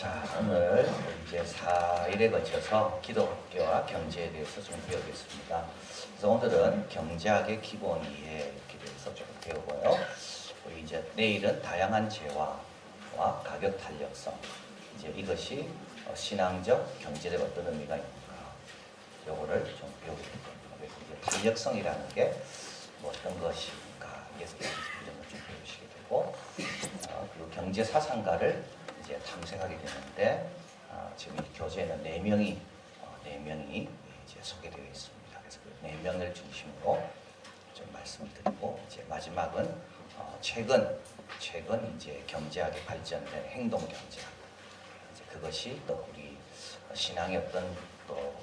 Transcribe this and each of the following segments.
자, 오늘 이제 4일에 거쳐서 기독교와 경제에 대해서 좀 배우겠습니다. 그래서 오늘은 경제학의 기본 이해에 대해서 조금 배우고요. 우리 이제 내일은 다양한 재화와 가격 탄력성, 이제 이것이 신앙적 경제에 어떤 의미가 있는가, 요거를 좀 배우게 될 겁니다. 그래서 이제 탄력성이라는 게 뭐 어떤 것인가, 이런 걸 좀 배우시게 되고, 그리고 경제 사상가를 이제 탐색하게 되는데, 지금 이 교재에는 4명이 이제 소개되어 있습니다. 그래서 그 4명을 중심으로 좀 말씀을 드리고, 이제 마지막은 최근 이제 경제학에 발전된 행동 경제학, 이제 그것이 또 우리 신앙의 어떤 또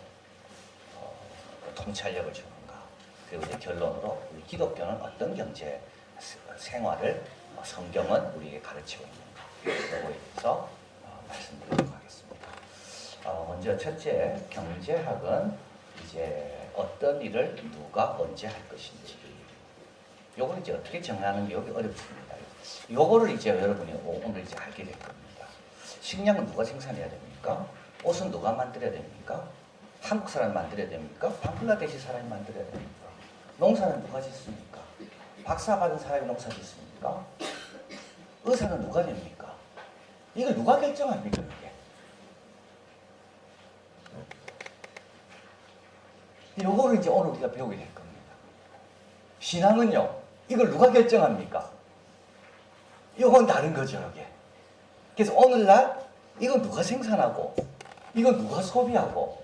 통찰력을 주는가, 그리고 이제 결론으로 우리 기독교는 어떤 경제 생활을 성경은 우리에게 가르치고 있는가, 그거에 대해서 말씀드리도록 하겠습니다. 먼저 첫째, 경제학은 이제 어떤 일을 누가 언제 할 것인지, 요걸 이제 어떻게 정하는 게 여기 어렵습니다. 요거를 이제 여러분이 오늘 이제 알게 될 겁니다. 식량은 누가 생산해야 됩니까? 옷은 누가 만들어야 됩니까? 한국 사람이 만들어야 됩니까? 방글라데시 사람이 만들어야 됩니까? 농사는 누가 짓습니까? 박사 받은 사람이 농사 짓습니까? 의사는 누가 됩니까? 이걸 누가 결정합니까? 이게? 요거를 이제 오늘 우리가 배우게 될 겁니다. 신앙은요, 이걸 누가 결정합니까? 이건 다른 거죠, 이게. 그래서 오늘날 이건 누가 생산하고, 이건 누가 소비하고,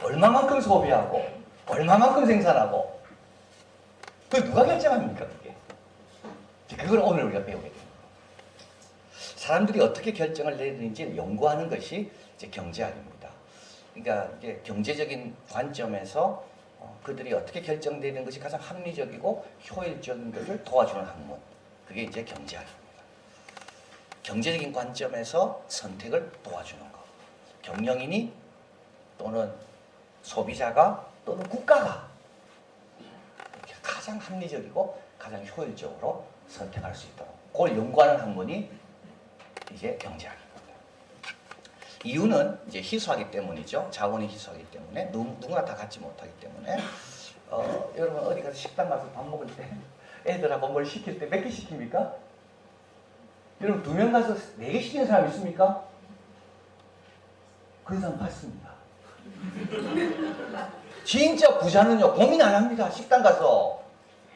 얼마만큼 소비하고, 얼마만큼 생산하고, 그걸 누가 결정합니까, 그게? 그걸 오늘 우리가 배우게 됩니다. 사람들이 어떻게 결정을 내리는지 연구하는 것이 이제 경제학입니다. 그러니까 이제 경제적인 관점에서 그들이 어떻게 결정되는 것이 가장 합리적이고 효율적인 것을 도와주는 학문, 그게 이제 경제학입니다. 경제적인 관점에서 선택을 도와주는 것, 경영인이 또는 소비자가 또는 국가가 가장 합리적이고 가장 효율적으로 선택할 수 있도록 그걸 연구하는 학문이 이제 경제학입니다. 이유는 이제 희소하기 때문이죠. 자원이 희소하기 때문에 누구나 다 갖지 못하기 때문에 여러분 어디 가서 식당 가서 밥 먹을 때 애들하고 뭘 시킬 때 몇 개 시킵니까? 여러분 2명 가서 4개 시키는 사람 있습니까? 그런 사람 봤습니다. 진짜 부자는요 고민 안 합니다. 식당 가서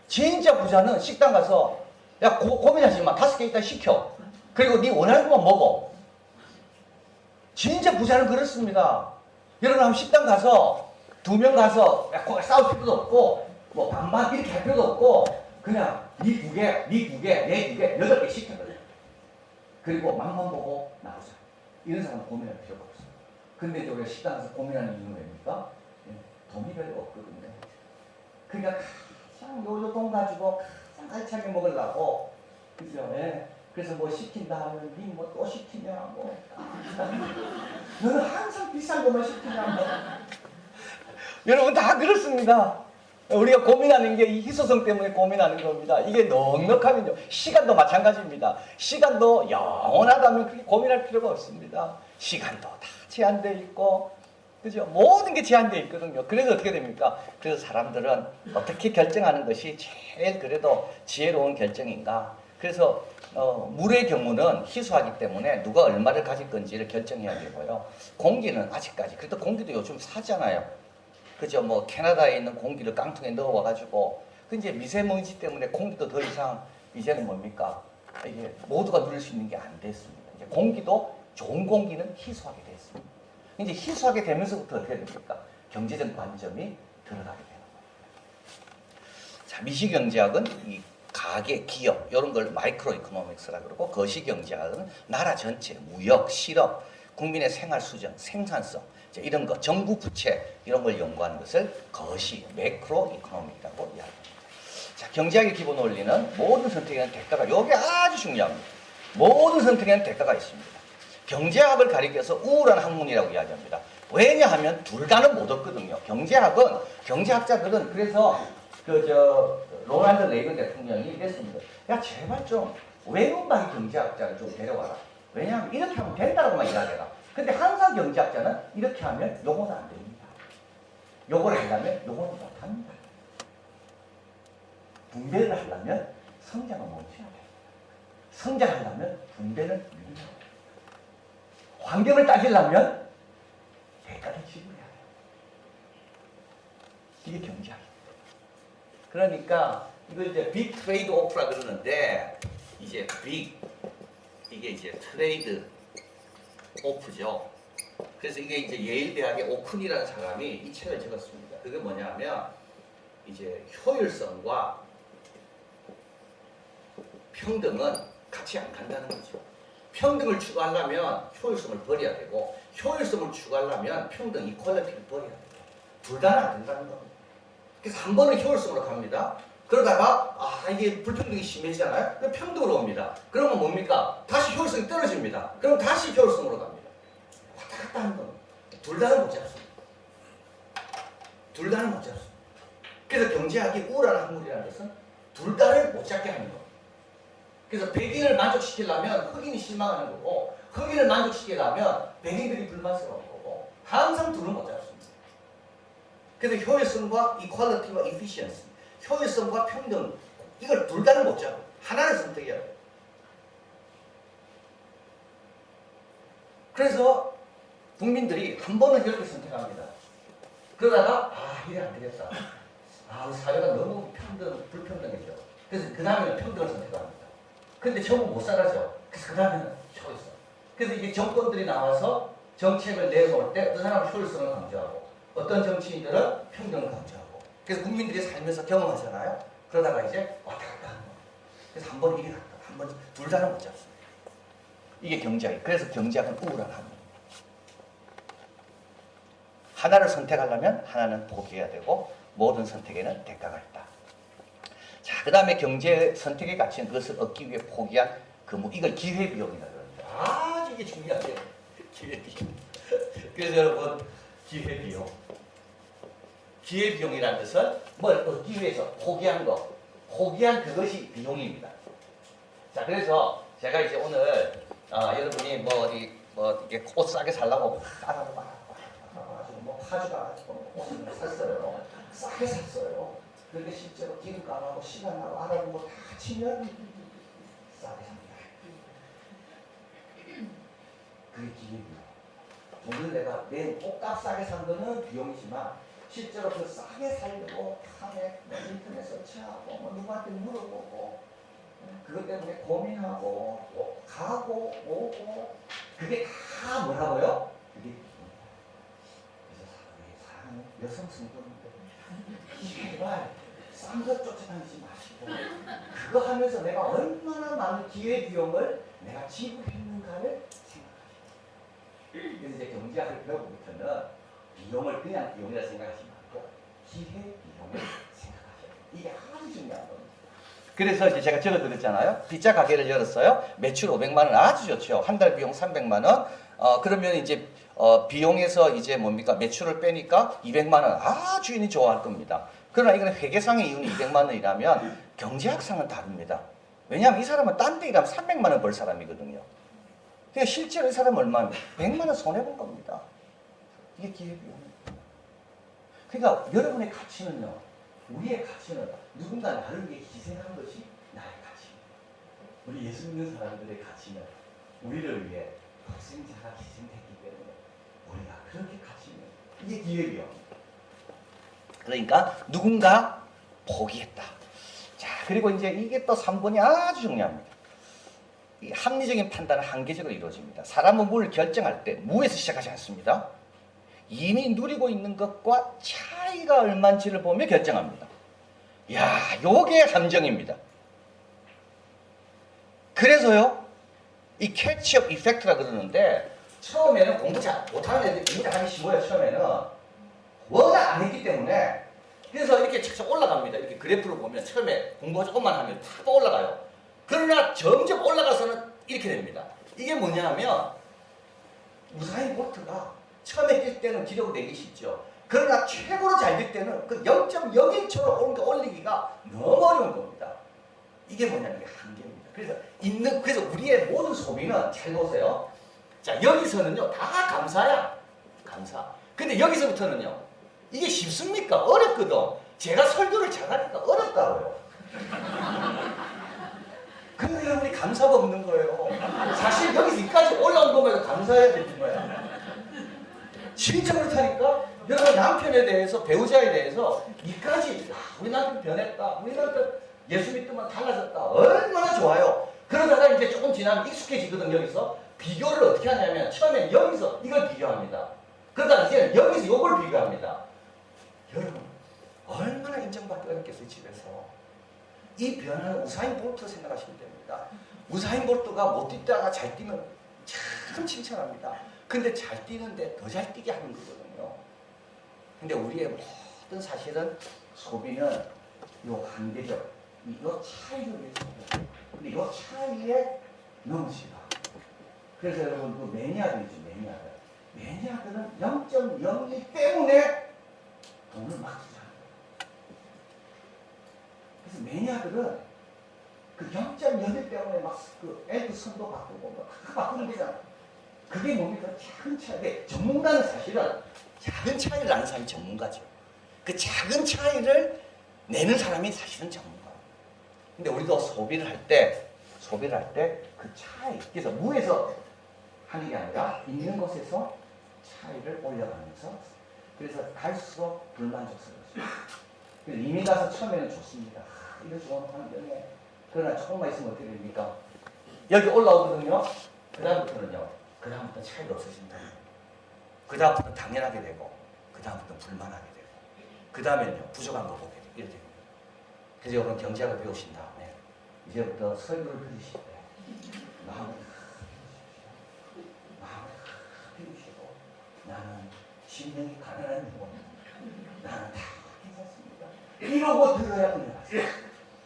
진짜 부자는 식당 가서 야 고민하지 마. 5개 일단 시켜. 그리고 네 원하는 것만 먹어. 진짜 부자는 그렇습니다. 여러분 한번 식당 가서 2명 가서 싸울 필요도 없고 뭐 반반 이렇게 할 필요도 없고 그냥 네 2개, 네 2개, 내 2개, 8개 시켜버려. 그리고 맛만 보고 나오자. 이런 사람은 고민할 필요가 없어요. 근데 이제 우리가 식당 가서 고민하는 이유는 뭡니까? 돈이 별로 없거든요. 그러니까 가장 요즘 돈 가지고 가장 알차게 먹으려고, 그죠? 예. 그래서 뭐 시킨다 하면 니 뭐 또 시키냐 뭐 너는 항상 비싼 것만 시키냐 뭐 여러분 다 그렇습니다. 우리가 고민하는 게 이 희소성 때문에 고민하는 겁니다. 이게 넉넉하면요, 시간도 마찬가지입니다. 시간도 영원하다면 그렇게 고민할 필요가 없습니다. 시간도 다 제한되어 있고, 그죠? 모든 게 제한되어 있거든요. 그래서 어떻게 됩니까? 그래서 사람들은 어떻게 결정하는 것이 제일 그래도 지혜로운 결정인가? 그래서 물의 경우는 희소하기 때문에 누가 얼마를 가질 건지를 결정해야 되고요. 공기는 아직까지, 그래도 공기도 요즘 사잖아요. 그죠? 뭐 캐나다에 있는 공기를 깡통에 넣어와가지고, 그 이제 미세먼지 때문에 공기도 더 이상 이제는 뭡니까? 이게 모두가 누릴 수 있는 게 안 됐습니다. 이제 공기도 좋은 공기는 희소하게 됐습니다. 이제 희소하게 되면서부터 어떻게 됩니까? 경제적 관점이 들어가게 되는 겁니다. 자, 미시경제학은 이 가계, 기업 이런 걸 마이크로 이코노믹스라 그러고, 거시경제학은 나라 전체, 무역, 실업, 국민의 생활 수준, 생산성 이런 거, 정부 부채 이런 걸 연구하는 것을 거시, 매크로 이코노믹이라고 이야기합니다. 자, 경제학의 기본 원리는 모든 선택에는 대가가, 이게 아주 중요합니다. 모든 선택에는 대가가 있습니다. 경제학을 가리켜서 우울한 학문이라고 이야기합니다. 왜냐하면 둘 다는 못 얻거든요. 경제학자들은 그래서 로널드 레이건 대통령이 이랬습니다. 야, 제발 좀 외국만 경제학자를 좀 데려와라. 왜냐하면 이렇게 하면 된다고만 이야기해요. 근데 항상 경제학자는 이렇게 하면 요거는 안 됩니다. 요거를 하려면 요거는 못합니다. 분배를 하려면 성장은 멈춰야 돼요. 성장하려면 분배는 유리해요. 환경을 따지려면 대가를 지불해야 돼요. 이게 경제학입니다. 그러니까 이걸 이제 빅 트레이드 오프라 그러는데 이제 빅 이게 이제 트레이드 오프죠. 그래서 이게 이제 예일 대학의 오쿤이라는 사람이 이 책을 적었습니다. 그게 뭐냐면 이제 효율성과 평등은 같이 안 간다는 거죠. 평등을 추구하려면 효율성을 버려야 되고 효율성을 추구하려면 평등 이퀄리티를 버려야 돼요. 둘 다는 안 된다는 겁니다. 그래서 한 번은 효율성으로 갑니다. 그러다가 이게 불평등이 심해지잖아요. 그럼 평등으로 옵니다. 그러면 뭡니까? 다시 효율성이 떨어집니다. 그럼 다시 효율성으로 갑니다. 왔다 갔다 하는 겁니다. 둘 다는 못 잡습니다. 둘 다는 못 잡습니다. 그래서 경제학이 우울한 학문이라는 것은 둘 다를 못 잡게 하는 겁니다. 그래서 백인을 만족시키려면 흑인이 실망하는 거고 흑인을 만족시키려면 백인들이 불만스러운 거고 항상 둘은 못 잡습니다. 그래서 효율성과 이퀄리티와 이피시언시 효율성과 평등 이걸 둘 다는 못 잡고 하나를 선택해야 돼요. 그래서 국민들이 한 번은 이렇게 선택합니다. 그러다가 이래 안 되겠다. 우리 사회가 너무 불평등해져. 그래서 그 다음에는 평등을 선택합니다. 근데 전부 못 살아죠. 그래서 그 다음에는 효율성. 그래서 이게 정권들이 나와서 정책을 내놓을 때 어떤 사람은 효율성을 강조하고 어떤 정치인들은 평등을 강조하고 그래서 국민들이 살면서 경험하잖아요. 그러다가 이제 왔다 갔다 하는 거예요. 그래서 한 번 이리 갔다 한 번 둘 다는 못 잡습니다. 이게 경제학이에요. 그래서 경제학은 우울한 학문입니다. 하나를 선택하려면 하나는 포기해야 되고 모든 선택에는 대가가 있다. 자, 그 다음에 경제 선택의 가치는 그것을 얻기 위해 포기한 이걸 기회비용이라고 그러는데 아주 이게 중요하죠. 기회비용. 그래서 여러분 기회비용. 기회비용이라는 것은 뭘 얻기 위해서 포기한 거, 포기한 그것이 비용입니다. 자, 그래서 제가 이제 오늘 여러분이 이게 옷 싸게 살라고 따라가지고 파주 가가지고 옷을 샀어요. 싸게 샀어요. 그런데 실제로 기름값하고 시간하고 알아보고 다 치면 싸게 삽니다. 그게 기회비용. 오늘 내가 내 옷값 싸게 산 거는 비용이지만 실제로 그 싸게 살려고 탐에 인터넷 서치하고 누구한테 물어보고 그것 때문에 고민하고 가고 오고 그게 다 뭐라고요? 그게 사랑하는 여성 성도님들 제발 싼 것 쫓아다니지 마시고 그거 하면서 내가 얼마나 많은 기회비용을 내가 지불했는가를 생각하시고 그래서 이제 경제학을 배우고부터는 비용을 그냥 비용이라 생각하지 말고 기회비용을 생각하셔야 돼요. 이게 아주 중요한 겁니다. 그래서 이제 제가 적어드렸잖아요. 피자 가게를 열었어요. 매출 500만 원 아주 좋죠. 한 달 비용 300만 원. 그러면 이제 비용에서 이제 뭡니까? 매출을 빼니까 200만 원. 주인이 좋아할 겁니다. 그러나 이건 회계상의 이윤이 200만 원이라면 경제학상은 다릅니다. 왜냐하면 이 사람은 딴 데 일하면 300만 원 벌 사람이거든요. 그러니까 실제로 이 사람은 얼마나 100만 원 손해본 겁니다. 이게 기회비용입니다. 그러니까 여러분의 가치는요. 우리의 가치는 누군가 나를 위해 희생한 것이 나의 가치입니다. 우리 예수 믿는 사람들의 가치는 우리를 위해 독생자가 희생됐기 때문에 우리가 그렇게 가치는 이게 기회비용입니다. 그러니까 누군가 포기했다. 자, 그리고 이제 이게 또 3번이 아주 중요합니다. 이 합리적인 판단은 한계적으로 이루어집니다. 사람은 뭘 결정할 때 무에서 시작하지 않습니다. 이미 누리고 있는 것과 차이가 얼마인지를 보며 결정합니다. 요게 함정입니다. 그래서요, 이 캐치업 이펙트라 그러는데 처음에는 공부 잘 못하는 애들이 굉장히 하기 쉬워요. 처음에는 워낙 안 했기 때문에 그래서 이렇게 착착 올라갑니다. 이렇게 그래프를 보면 처음에 공부 조금만 하면 탁 올라가요. 그러나 점점 올라가서는 이렇게 됩니다. 이게 뭐냐 하면 우사인 볼트가 처음에 뛸 때는 기록을 내기 쉽죠. 그러나 최고로 잘 될 때는 그 0.01초로 올리기가 너무 어려운 겁니다. 이게 뭐냐면 이게 한계입니다. 그래서 우리의 모든 소비는 잘 보세요. 자, 여기서는요, 다 감사야. 감사. 근데 여기서부터는요, 이게 쉽습니까? 어렵거든. 제가 설교를 잘하니까 어렵다고요. 근데 여러분이 감사가 없는 거예요. 사실 여기서 여기까지 올라온 것만 해도 감사해야 되는 거야. 진짜 그렇다니까? 여러분 남편에 대해서, 배우자에 대해서 이까지 우리 남편 변했다. 우리 남편 예수 믿으면 달라졌다. 얼마나 좋아요. 그러다가 이제 조금 지나면 익숙해지거든. 여기서. 비교를 어떻게 하냐면 처음엔 여기서 이걸 비교합니다. 그러다가 이제 여기서 이걸 비교합니다. 여러분 얼마나 인정받기 어렵겠어요. 집에서. 이 변화는 우사인 볼트 생각하시면 됩니다. 우사인 볼트가 못 뛰다가 잘 뛰면 참 칭찬합니다. 근데 잘 뛰는데 더 잘 뛰게 하는 거거든요. 근데 우리의 모든 사실은 소비는 요 한계적, 요 차이를 위해서. 근데 요 차이에 넘으시다. 그래서 여러분 그 매니아들이죠, 매니아들. 매니아들은 0.01 때문에 돈을 막 투자합니다. 그래서 매니아들은 그 0.01 때문에 막 그 앰프 선도 바꾸고 막 바꾸는 거잖아. 그게 뭡니까? 작은 차이. 전문가는 사실은 작은 차이를 아는 사람이 전문가죠. 그 작은 차이를 내는 사람이 사실은 전문가. 근데 우리도 소비를 할 때 그 차이, 그래서 무에서 하는 게 아니라 있는 곳에서 차이를 올려가면서, 그래서 갈수록 불만족스러워져요. 그래서 이미 가서 처음에는 좋습니다. 이거 좋은 환경에. 그러나 조금만 있으면 어떻게 됩니까? 여기 올라오거든요. 그 다음부터 차이가 없어진다. 그 다음부터 당연하게 되고, 그 다음부터 불만하게 되고, 그 다음에는요, 부족한 거 보게 되고, 이렇게 됩니다. 그래서 여러분 경제학을 배우신 다음에, 이제부터 설교를 들으실 때, 마음을 비우시고, 나는 심령이 가난한 분, 나는 다 괜찮습니다. 이러고 들어야 은혜가.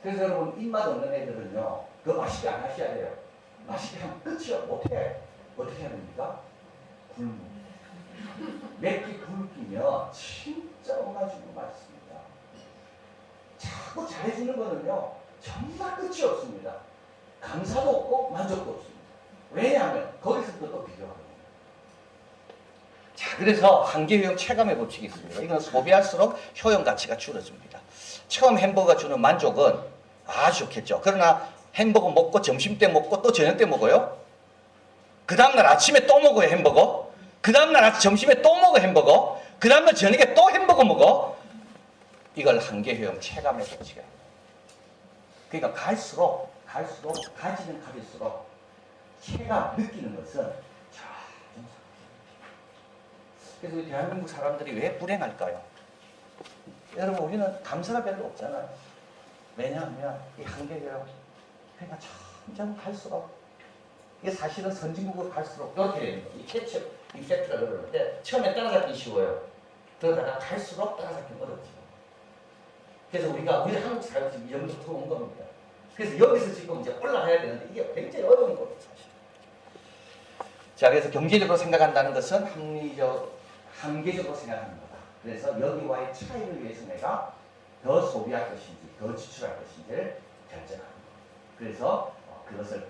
그래서 여러분 입맛 없는 애들은요, 더 맛있게 안 하셔야 돼요. 맛있게 하면 끝이요. 못해. 어떻게 해야 됩니까? 굶어. 맵게 굶기면 진짜 엉아주고 맛있습니다. 자꾸 잘해주는 거는요, 정말 끝이 없습니다. 감사도 없고 만족도 없습니다. 왜냐하면 거기서부터 또 비교하거든요. 자, 그래서 한계효용 체감의 법칙이 있습니다. 이건 소비할수록 효용 가치가 줄어듭니다. 처음 햄버거가 주는 만족은 아주 좋겠죠. 그러나 햄버거 먹고 점심 때 먹고 또 저녁 때 먹어요. 그 다음날 아침에 또 먹어요, 햄버거. 그 다음날 점심에 또 먹어, 햄버거. 그 다음날 저녁에 또 햄버거 먹어. 이걸 한계효용 체감의 법칙이에요. 그러니까 갈수록 가지는 가질수록 체감, 느끼는 것은 점점. 그래서 우리 대한민국 사람들이 왜 불행할까요? 여러분 우리는 감사가 별로 없잖아요. 왜냐하면 이 한계가 그러니까 점점 갈수록 이게 사실은 선진국으로 갈수록 이렇게 됩니다. 이 캐치 이펙트가 그러는데 처음에 따라잡기 쉬워요. 그러다가 갈수록 따라잡기 어렵죠. 그래서 우리 한국 사회가 지금 이 정도로 온 겁니다. 그래서 여기서 지금 이제 올라가야 되는데 이게 굉장히 어려운 거예요, 사실. 자, 그래서 경제적으로 생각한다는 것은 한계적으로 생각하는 거다. 그래서 여기와의 차이를 위해서 내가 더 소비할 것인지 더 지출할 것인지를 결정하는 거예요. 그래서 그것을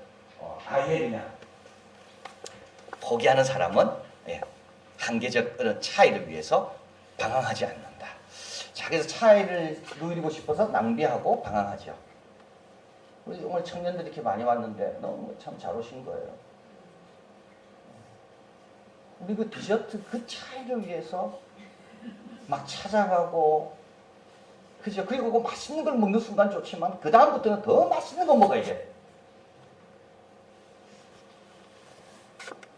아예 그냥 포기하는 사람은 한계적 그런 차이를 위해서 방황하지 않는다. 자, 그래서 차이를 누리고 싶어서 낭비하고 방황하죠. 우리 오늘 청년들이 이렇게 많이 왔는데 너무 참 잘 오신 거예요. 우리 그 디저트 그 차이를 위해서 막 찾아가고, 그죠? 그리고 그 맛있는 걸 먹는 순간 좋지만 그 다음부터는 더 맛있는 거 먹어야 돼.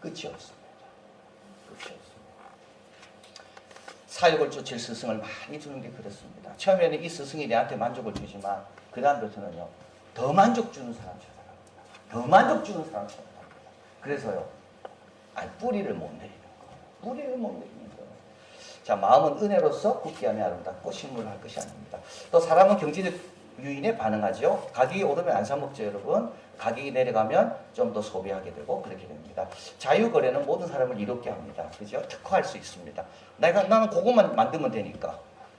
끝이 없습니다. 끝이 없습니다. 사역을 쫓을 스승을 많이 주는 게 그렇습니다. 처음에는 이 스승이 내한테 만족을 주지만 그 다음부터는요, 더 만족 주는 사람 찾아갑니다. 더 만족 주는 사람 찾아갑니다. 그래서요, 뿌리를 못 내리는 거예요. 뿌리를 못 내리는 거예요. 자, 마음은 은혜로서 굳게 하며 아름답고 식물을 할 것이 아닙니다. 또 사람은 경제적 유인에 반응하죠. 가격이 오르면 안 사 먹죠, 여러분. 가격이 내려가면 좀 더 소비하게 되고 그렇게 됩니다. 자유거래는 모든 사람을 이롭게 합니다. 그죠? 특화할 수 있습니다. 나는 그것만 만들면 되니까.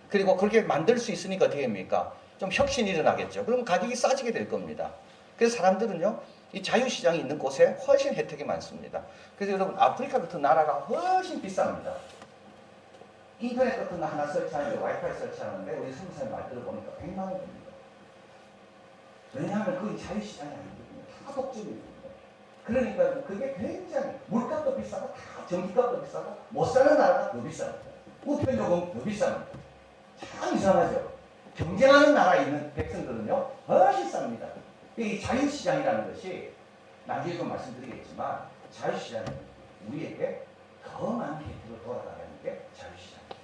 그리고 그렇게 만들 수 있으니까 어떻게 됩니까? 좀 혁신이 일어나겠죠. 그럼 가격이 싸지게 될 겁니다. 그래서 사람들은요, 이 자유시장이 있는 곳에 훨씬 혜택이 많습니다. 그래서 여러분, 아프리카 같은 나라가 훨씬 비쌉니다. 인터넷 같은 거 하나 설치하는데, 와이파이 설치하는데, 우리 선생님 말 들어보니까 100만 원 됩니다. 왜냐하면 그게 자유시장이 아니거든요. 다 독점이거든요. 그러니까 그게 굉장히, 물값도 비싸고, 다 전기값도 비싸고, 못 사는 나라가 더 비쌉니다. 우편요금 더 비쌉니다. 참 이상하죠. 경쟁하는 나라에 있는 백성들은요, 훨씬 쌉니다. 이 자유시장이라는 것이, 나중에 좀 말씀드리겠지만, 자유시장은 우리에게 더 많은 혜택을 돌아가는 게 자유시장입니다.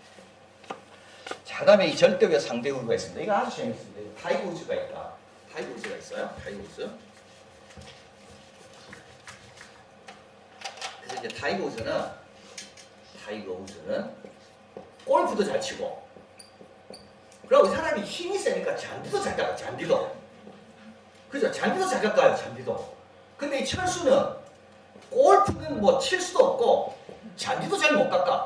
자, 그 다음에 이 절대우와 상대우가 있습니다. 이거 아주 재밌습니다. 타이거 우즈가 있다. 타이거 우즈가 있어요. 타이거 우즈. 그래서 이제 타이거 우즈는 골프도 잘 치고, 그리고 이 사람이 힘이 세니까 잔디도 잘 깎아요. 잔디도. 그죠? 잔디도 잘 깎아요. 잔디도. 근데 이 철수는 골프는 뭐 칠 수도 없고 잔디도 잘 못 깎아.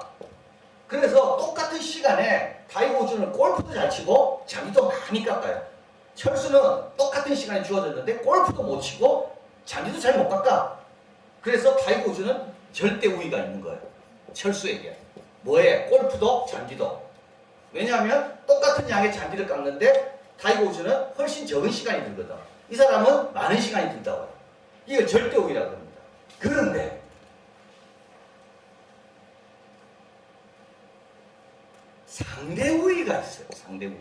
그래서 똑같은 시간에 타이거 우즈는 골프도 잘 치고 잔디도 많이 깎아요. 철수는 똑같은 시간에 주어졌는데 골프도 못 치고 잔디도 잘 못 깎아. 그래서 타이거 우즈는 절대 우위가 있는 거예요. 철수에게. 뭐에? 골프도 잔디도. 왜냐하면 똑같은 양의 잔디를 깎는데 타이거 우즈는 훨씬 적은 시간이 들거든. 이 사람은 많은 시간이 든다고요. 이걸 절대 우위라고 합니다. 그런데 상대 우위가 있어요. 상대 우위.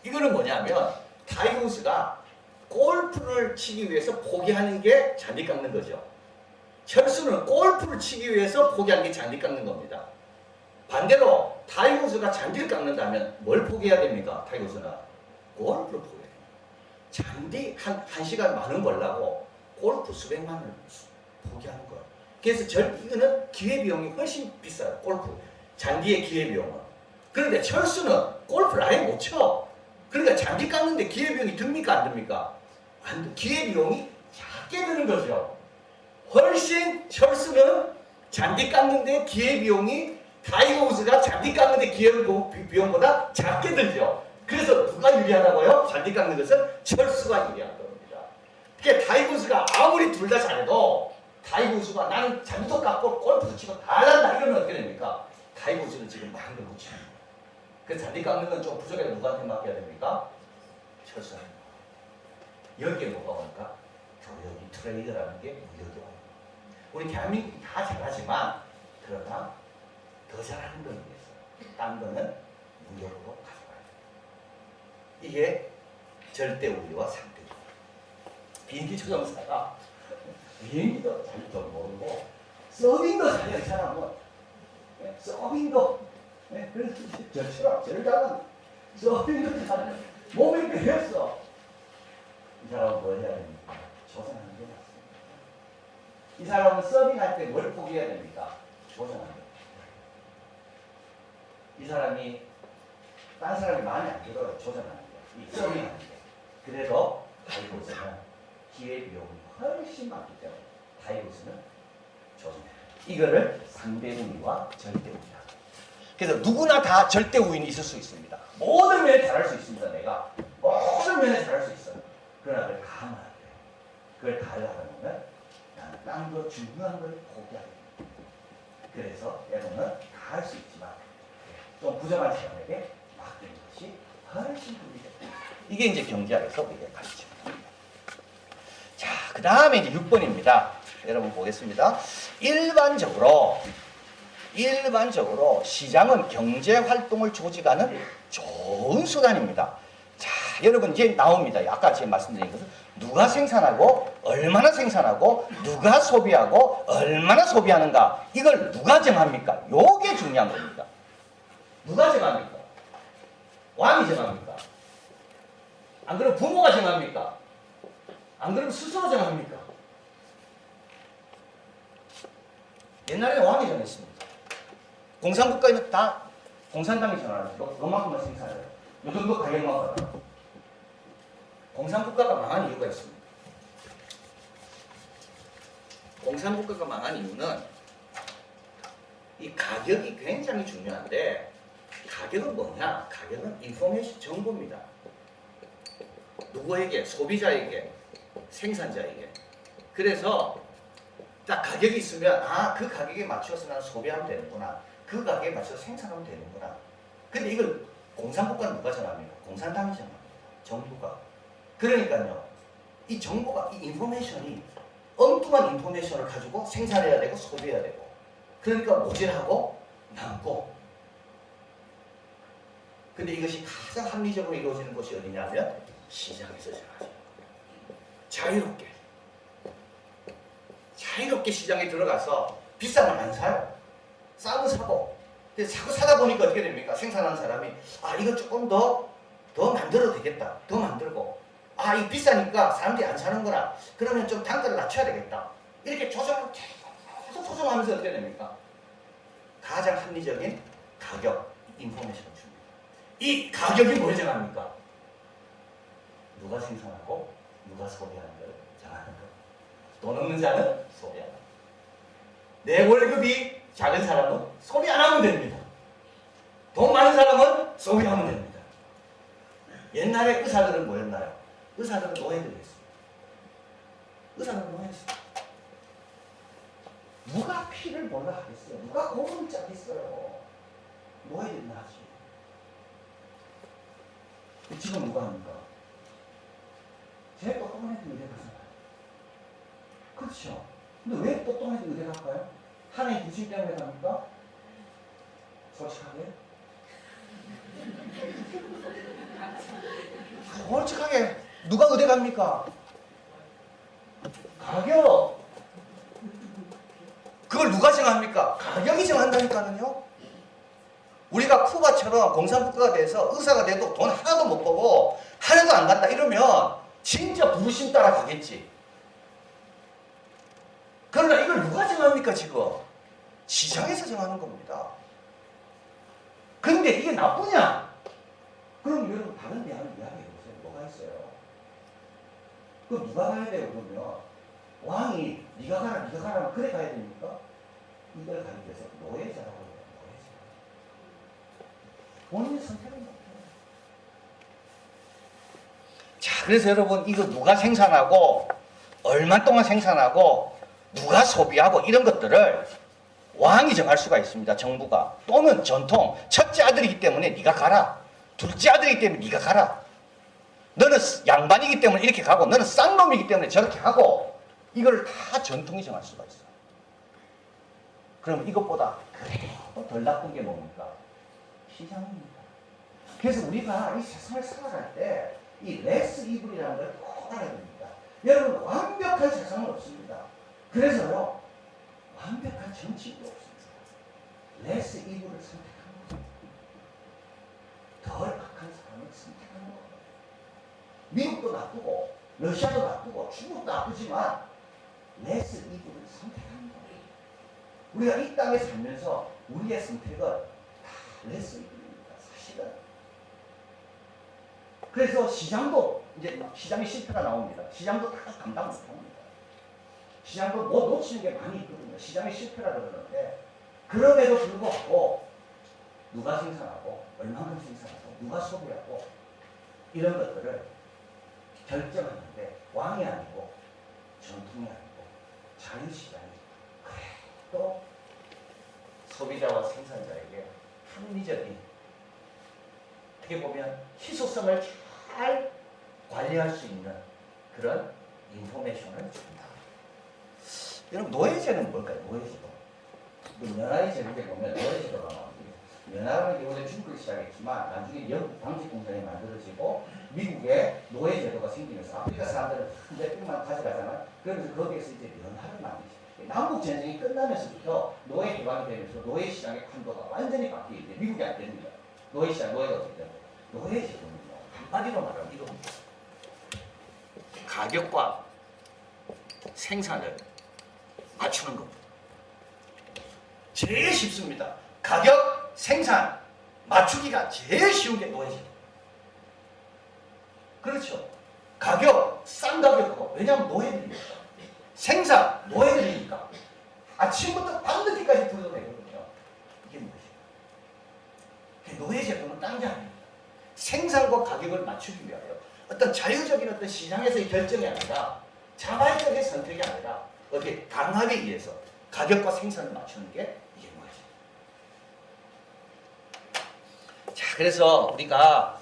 이거는 뭐냐면 타이거 우즈가 골프를 치기 위해서 포기하는 게 잔디 깎는 거죠. 철수는 골프를 치기 위해서 포기하는 게 잔디 깎는 겁니다. 반대로 타이거 우즈가 잔디를 깎는다면 뭘 포기해야 됩니까? 타이거 우즈는 골프를 포기해야 됩니다. 잔디 한 시간 만 원 벌라고 골프 수백만 원을 포기하는 거예요. 그래서 이거는 기회비용이 훨씬 비싸요. 골프 잔디의 기회비용은. 그런데 철수는 골프를 아예 못 쳐. 그러니까 잔디 깎는데 기회비용이 듭니까? 안 듭니까? 안 돼. 기회비용이 작게 드는 거죠. 훨씬 철수는 잔디 깎는데 기회비용이 타이거 우즈가 잔디 깎는데 기회비용보다 작게 들죠. 그래서 누가 유리하다고요? 잔디 깎는 것은 철수가 유리한 겁니다. 그러니까 타이거 우즈가 아무리 둘 다 잘해도 타이거 우즈가 나는 잔디도 깎고 골프도 치고 다 잘한다 이러면 어떻게 됩니까? 타이거 우즈는 지금 많은 걸 못 치는 거예요. 그 잔디 깎는 건 좀 부족해서 누구한테 맡겨야 됩니까? 철수한테. 여기에 뭐가 오니까 교육이 트레이드라는 게 무역이 와요. 우리 대한민국이 다 잘하지만 그러나 더 잘하는 걸 위해서 딴 거는 무역으로 가져가야 돼요. 이게 절대 우위와 상대 우위. 비행기 조종사가 비행기도 잘 좀 모르고 서빙도 잘해요. 사람은 서빙도 그래서 저처럼 제일 잘하는 서빙도 잘하는 몸이 배웠어. 이 사람은 뭘 해야 됩니까? 조선하는 게 맞습니다. 이 사람은 서빙할 때 뭘 포기해야 됩니까? 조선하는 거. 이 사람이 딴 사람이 마음에 안 들어요. 조선하는 거. 이 서빙하는 게. 그래도 타이거스는 기회비용이 훨씬 많기 때문에 타이거스는 조선해요. 이거를 상대우위와 절대우위다. 그래서 누구나 다 절대우위는 있을 수 있습니다. 모든 면에 잘할 수 있습니다. 내가 모든 면에 잘할 수 있어요. 그러나 그걸 다 하면 안 돼요. 그걸 다 하려면 나는 딴 거 중요한 걸 포기하게 됩니다. 그래서 여러분은 다 할 수 있지만 좀 부정한 사람에게 맡기는 것이 훨씬 유리합니다. 이게 이제 경제학에서 우리가 가르치는 겁니다. 자, 그 다음에 이제 6번입니다. 여러분 보겠습니다. 일반적으로 시장은 경제 활동을 조직하는 좋은 수단입니다. 자, 여러분 이제 나옵니다. 아까 제가 말씀드린 것은 누가 생산하고 얼마나 생산하고 누가 소비하고 얼마나 소비하는가 이걸 누가 정합니까? 요게 중요한 겁니다. 누가 정합니까? 왕이 정합니까? 안 그러면 부모가 정합니까? 안 그러면 스스로 정합니까? 옛날에는 왕이 정했습니다. 공산국가에는 다 공산당이 정하는 대로 그만큼만 생산해요. 이 정도 가격만 받아요. 공산국가가 망한 이유가 있습니다. 공산국가가 망한 이유는 이 가격이 굉장히 중요한데 가격은 뭐냐? 가격은 인포메이션 정보입니다. 누구에게? 소비자에게, 생산자에게. 그래서 딱 가격이 있으면 그 가격에 맞춰서 나는 소비하면 되는구나. 그 가격에 맞춰서 생산하면 되는구나. 근데 이걸 공산국가는 누가 정합니까? 공산당이 정합니다. 정부가. 그러니까요. 이 정부가 이 인포메이션이 엉뚱한 인포메이션을 가지고 생산해야 되고 소비해야 되고 그러니까 모질하고 남고 근데 이것이 가장 합리적으로 이루어지는 곳이 어디냐면 시장에서 정하죠. 자유롭게 시장에 들어가서 비싼 걸 안 사요. 싼 거 사고 근데 자꾸 사다 보니까 어떻게 됩니까? 생산하는 사람이 이거 조금 더 만들어도 되겠다. 더 만들고 이 비싸니까 사람들이 안 사는구나. 그러면 좀 단가를 낮춰야 되겠다. 이렇게 계속 조정하면서 어떻게 됩니까? 가장 합리적인 가격, 인포메이션을 줍니다. 이 가격이 뭘 정합니까? 누가 생산하고 누가 소비하는 걸 정하는 것. 돈 없는 자는 소비 안 합니다. 내 월급이 작은 사람은 소비 안 하면 됩니다. 돈 많은 사람은 소비하면 됩니다. 옛날에 의사들은 뭐였나요? 의사들은 노예들이었습니다. 의사들은 노예였습니다. 누가 피를 몰라 하겠어요? 누가 공을 짜겠어요? 노예들이 나지. 지금 누가 합니까? 제일 똑똑한 애들 의대 가잖아요. 그렇죠. 근데 왜 똑똑한 애들 의대 갈까요? 한해 부심 때문에 갑니까? 솔직하게. 솔직하게 누가 의대 갑니까? 가격. 그걸 누가 정합니까? 가격이 정한다니까요. 우리가 쿠바처럼 공산국가가 돼서 의사가 돼도 돈 하나도 못 벌고 하나도 안 간다 이러면 진짜 부르심 따라 가겠지. 그러나 이걸 누가 정합니까 지금? 시장에서 정하는 겁니다. 그런데 이게 나쁘냐? 그럼 여러분 다른 대안을 이야기해보세요. 뭐가 있어요? 그럼 누가 가야 돼요 그러면? 왕이 네가 가라 그래 가야 됩니까? 이걸 가기 위해서 노예자라고 해요. 노예자. 본인의 선택은 못해요. 자, 그래서 여러분 이거 누가 생산하고 얼마 동안 생산하고 누가 소비하고 이런 것들을 왕이 정할 수가 있습니다. 정부가. 또는 전통. 첫째 아들이기 때문에 네가 가라. 둘째 아들이기 때문에 네가 가라. 너는 양반이기 때문에 이렇게 가고 너는 쌍놈이기 때문에 저렇게 하고 이걸 다 전통이 정할 수가 있어요. 그럼 이것보다 그래도 덜 나쁜 게 뭡니까? 시장입니다. 그래서 우리가 이 세상을 살아갈 때 이 레스 이블이라는 걸 꼭 알아야 됩니다. 여러분 완벽한 세상은 없습니다. 그래서요 완벽한 정치도 없습니다. 레스 이블을 선택하는 거예요. 덜 악한 사람을 선택하는 거예요. 미국도 나쁘고 러시아도 나쁘고 중국도 나쁘지만 레스 이블을 선택하는 거예요. 우리가 이 땅에 살면서 우리의 선택은 다 레스 이블입니다. 사실은. 그래서 시장도 이제 시장의 실패가 나옵니다. 시장도 다 감당 못합니다. 시장도 못 놓치는 게 많이 있거든요. 시장의 실패라 그러는데 그럼에도 불구하고 누가 생산하고 얼마만큼 생산하고 누가 소비하고 이런 것들을 결정하는데 왕이 아니고 전통이 아니고 자유시장이 그래도 소비자와 생산자에게 합리적인 어떻게 보면 희소성을 잘 관리할 수 있는 그런 인포메이션을 준다. 여러분 노예제는 뭘까요? 노예제도. 연합의 제국에 보면 노예제도가 나옵니다. 연합은 이번에 중국을 시작했지만 나중에 영국 방직공장이 만들어지고 미국에 노예제도가 생기면서 아프리카 사람들은 몇백만 가져가잖아요. 그러면서 거기에서 이제 연합을 만들죠. 남북전쟁이 끝나면서부터 노예 개방이 되면서 노예 시장의 판도가 완전히 바뀌게 돼요. 미국이 안 됩니다. 노예 시장, 노예가 어떻게 됩니까? 노예제도는요. 한마디로 말하면 이겁니다. 가격과 생산을 맞추는 겁니다. 제일 쉽습니다. 가격, 생산, 맞추기가 제일 쉬운 게 노예제도. 그렇죠. 가격, 싼 가격이고 왜냐하면 노예들이니까. 생산, 노예들이니까. 아침부터 밤늦게까지 불러내거든요. 이게 무엇이에요? 노예제도는 딴 게 아닙니다. 생산과 가격을 맞추기 위하여 어떤 자유적인 어떤 시장에서의 결정이 아니라 자발적인 선택이 아니라 어떻게 강압에 의해서 가격과 생산을 맞추는 게 이게 뭐지? 자, 그래서 우리가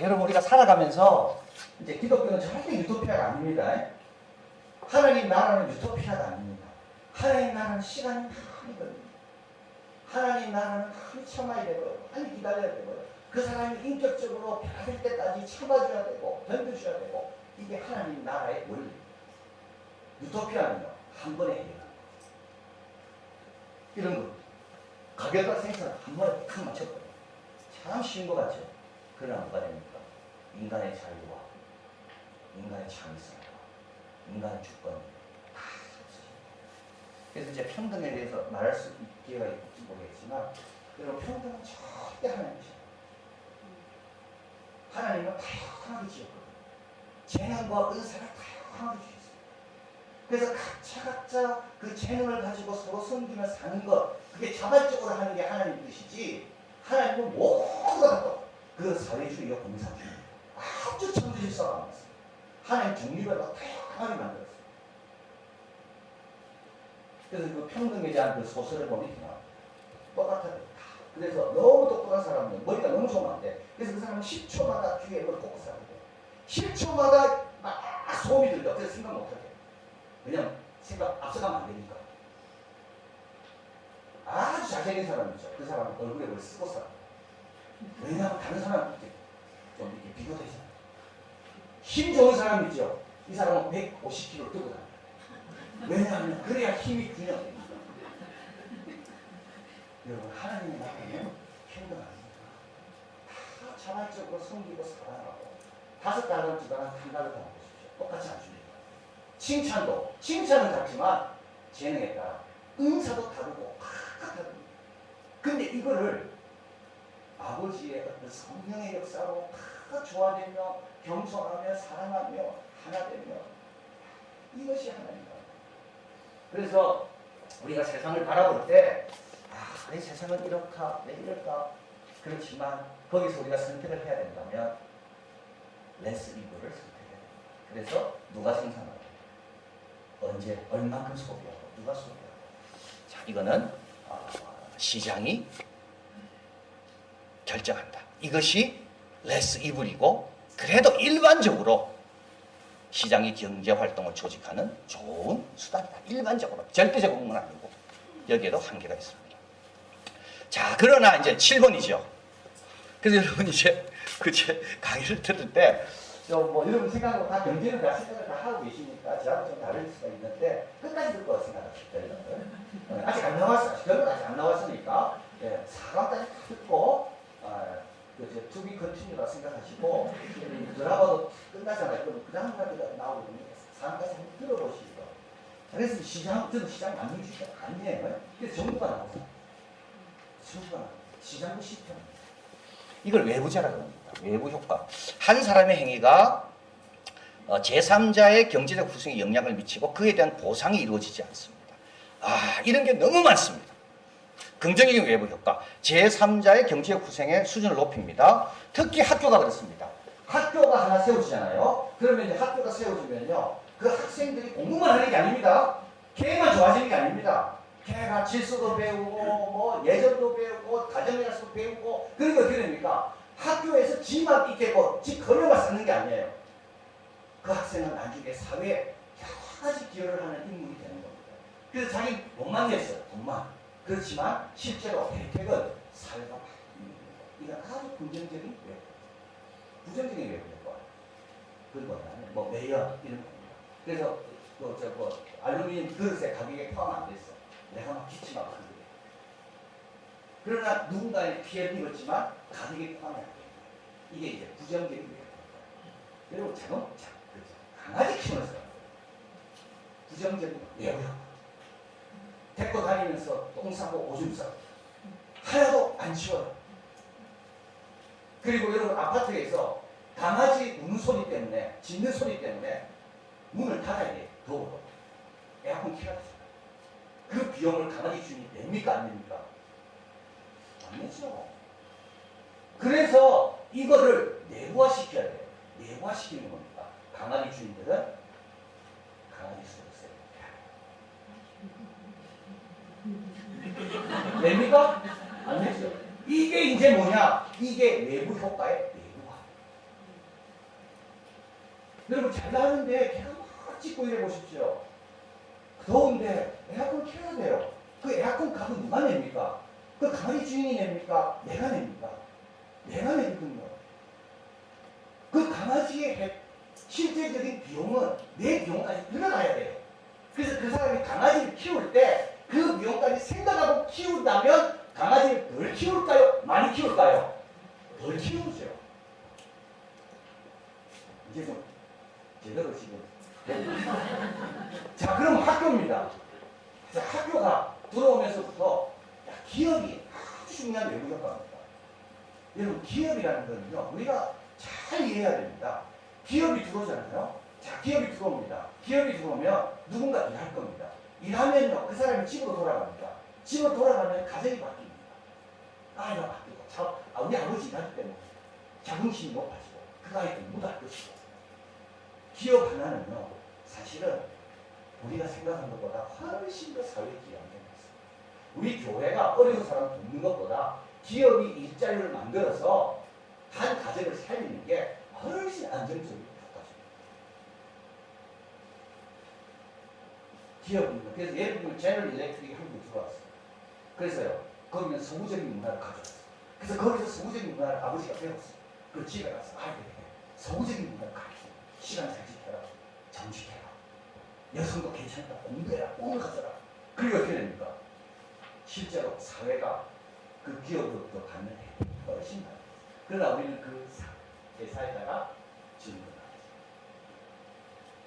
여러분 우리가 살아가면서 이제 기독교는 절대 유토피아가 아닙니다. 하나님 나라는 유토피아가 아닙니다. 하나님 나라는 시간이 많이 걸립니다. 하나님 나라는 많이 참아야 되고요. 많이 기다려야 되고요. 그 사람이 인격적으로 변화될 때까지 참아줘야 되고 견뎌줘야 되고 이게 하나님 나라의 원리. 유토피아는요. 한 번에 해결합니다. 이런 거. 가격과 생산을 한 번에 탁 맞춰버려요. 참 쉬운 것 같죠? 그러나 뭐가 됩니까? 인간의 자유와 인간의 창의성과 인간의 주권 다 없어집니다. 그래서 이제 평등에 대해서 말할 수 기회가 있을지 모르겠지만 여러분 평등은 절대 하나님이죠. 하나님은 다양하게 지었거든요. 재능과 은사를 다양하게 주셨어요. 그래서 각자 그 재능을 가지고 서로 섬기며 사는 것 그게 자발적으로 하는 게 하나님 뜻이지 하나님은 모두가 그 사회주의와 공산주의 아주 천주질서가 많았어요. 하나님 종류별로 다양하게 만들었어요. 그래서 그 평등에 대한 그 소설을 보면 똑같아요. 그래서 너무 똑똑한 사람은 머리가 너무 좋으면 안 돼. 그래서 그 사람은 10초마다 귀에 이걸 꽂고 살아야 돼. 10초마다 막 소음이 들려. 그래서 생각 못 하게. 왜냐면 생각 앞서가면 안 되니까. 아주 잘생긴 사람이죠. 그 사람은 얼굴에 뭘 쓰고 살아요. 왜냐하면 다른 사람한테 좀 이렇게 비교되잖아요. 힘 좋은 사람 있죠. 이 사람은 150kg 들고 다녀요. 왜냐하면 그래야 힘이 균형됩니다. 여러분 하나님의 나라는 평등합니다. 다 자발적으로 섬기고 사랑하고 5달러 주다가 1달러 더 보십시오. 똑같이 안 줍니다. 칭찬은 작지만 재능에 따라 은사도 다르고 각각 다릅니다. 근데 이거를 아버지의 어떤 성령의 역사로 다 조화되며 겸손하며 사랑하며 하나 되며 이것이 하나님입니다. 그래서 우리가 세상을 바라볼 때 이 세상은 이렇다, 왜 이럴까? 그렇지만 거기서 우리가 선택을 해야 된다면 레스 이브를 선택해야 됩니다. 그래서 누가 생산하고 언제 얼만큼 소비하고 누가 소비하고 자 이거는 시장이 결정한다. 이것이 레스 이블이고 그래도 일반적으로 시장이 경제활동을 조직하는 좋은 수단이다. 일반적으로 절대적인 건 아니고 여기에도 한계가 있습니다. 자 그러나 이제 7번이죠. 그래서 여러분 이제 그 제 강의를 들을 때 뭐 여러분 생각하고 다 경제는 다 생각을 다 하고 계시니까 저하고 좀 다를 수가 있는데 끝까지 듣고 생각하십시오. 아직 안 나왔어요. 결론 아직 안 나왔으니까 4강까지 다 듣고 to be continue라 생각하시고 드라마도 끝나잖아요. 그럼 그 다음까지가 나오거든요. 4강까지 한번 들어보시고 그래서 저는 시장 만들기가 아니에요. 그래서 정부가 나오죠. 시장도 시편. 이걸 외부자라고 합니다. 외부 효과. 한 사람의 행위가 제3자의 경제적 구성에 영향을 미치고 그에 대한 보상이 이루어지지 않습니다. 이런 게 너무 많습니다. 긍정적인 외부 효과. 제3자의 경제적 구성의 수준을 높입니다. 특히 학교가 그렇습니다. 학교가 하나 세워지잖아요. 그러면 이제 학교가 세워지면요. 그 학생들이 공부만 하는 게 아닙니다. 걔만 좋아지는 게 아닙니다. 걔가 질서도 배우고 뭐 예절도 배우고 가정에 가서도 배우고 그런 거 어떻게 됩니까? 학교에서 지만 있겠고 지 거려만 쌓는 게 아니에요. 그 학생은 나중에 사회에 여러 가지 기여를 하는 인물이 되는 겁니다. 그래서 자기 돈만 냈어요. 돈만. 그렇지만 실제로 혜택은 사회가 바뀝니다. 이건 아주 긍정적인 외부. 부정적인 외부가 그리고 뭐 매연 이런 겁니다. 그래서 알루미늄 그릇의 가격에 포함 안 됐어. 내가 막 기침하고 그래. 그러나 누군가의 피해를 입었지만 가격에 포함이 안 됩니다. 이게 이제 부정적인 외부입니다. 여러분 강아지 키우는 사람 부정적인 외부. 데리고 다니면서 똥 싸고 오줌 싸고 하나도 안 치워요. 그리고 여러분 아파트에서 강아지 우는 소리 때문에 짖는 소리 때문에 문을 닫아야 돼요. 더워도 에어컨 켜야 돼요. 그 비용을 강아지 주인이 냅니까 안 냅니까? 안 내죠. 그래서 이거를 내부화시켜야 돼요. 내부화시키는 겁니다. 강아지 주인들은 강아지 수를 써요. 됩니까? 안 되죠. 이게 이제 뭐냐? 이게 내부 효과의 내부화. 여러분 잘 나는데 걔가 막 찍고 이래 보십시오. 더운데 에어컨 켜야 돼요. 그 에어컨 값은 누가 냅니까? 그 강아지 주인이 냅니까? 내가 냅니까? 내가 내거든요. 그 강아지의 실제적인 비용은 내 비용까지 들어가야 돼요. 그래서 그 사람이 강아지를 키울 때 그 비용까지 생각하고 키운다면 강아지를 덜 키울까요? 많이 키울까요? 덜 키우죠. 이제 좀 제대로 지금. 자, 그럼 학교입니다. 자, 학교가 들어오면서부터 기업이 아주 중요한 외부 효과입니다. 여러분, 기업이라는 거는요, 우리가 잘 이해해야 됩니다. 기업이 들어오잖아요. 자, 기업이 들어옵니다. 기업이 들어오면 누군가 일할 겁니다. 일하면요, 그 사람이 집으로 돌아갑니다. 집으로 돌아가면 가정이 바뀝니다. 아이가 바뀌고, 우리 아버지 일하기 때문에 자긍심이 높아지고, 그 아이도 못할 것이고. 기업 하나는요, 사실은 우리가 생각한 것보다 훨씬 더 사회에 기여한 게 있습니다. 우리 교회가 어려운 사람 돕는 것보다 기업이 일자리를 만들어서 한 가정을 살리는 게 훨씬 안정적이고 효과적입니다. 기업입니다. 그래서 예를 들면 제너럴 일렉트릭이 한국에 들어왔어요. 그래서요, 거기는 서구적인 문화를 가져왔어요. 그래서 거기서 서구적인 문화를 아버지가 배웠어요. 그 집에 가서 서구적인 문화를 가르쳐. 시간 잘 지켜라. 정직해라. 여성도 괜찮다. 공부해라. 꿈을 가져라. 그리고 어떻게 됩니까? 실제로 사회가 그 기업으로부터 받는 혜택이 훨씬 많아요. 그러나 우리는 그 회사에다가 질문을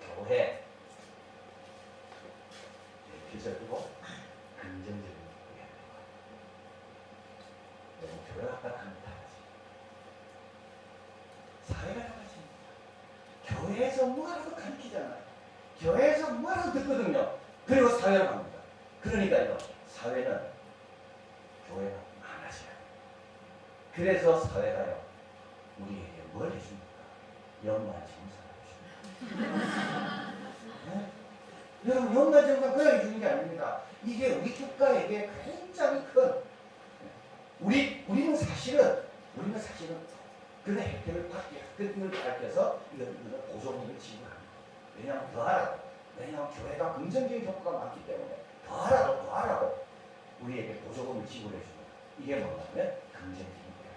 하죠. 교회 대표적이고 긍정적인 교회. 너무 교회가 하면 다르지. 사회가 다르지. 교회에서 뭐라도 가르치잖아요. 교회에서 뭐라도 듣거든요. 그리고 사회로 갑니다. 그러니까요, 사회는 교회가 많아져요. 그래서 사회가요, 우리에게 뭘 해줍니까? 연말 정산을 해줍니다. 네? 여러분, 연말 정산 그냥 해주는 게 아닙니다. 이게 우리 국가에게 굉장히 큰, 우리는 사실은 그런 혜택을 밝혀서 이거는 보조금을 지급합니다. 왜냐하면 더 하라고. 왜냐하면 교회가 긍정적인 효과가 많기 때문에 더 하라고 우리에게 보조금을 지불해줍니다. 이게 뭐냐면 긍정적인 효과.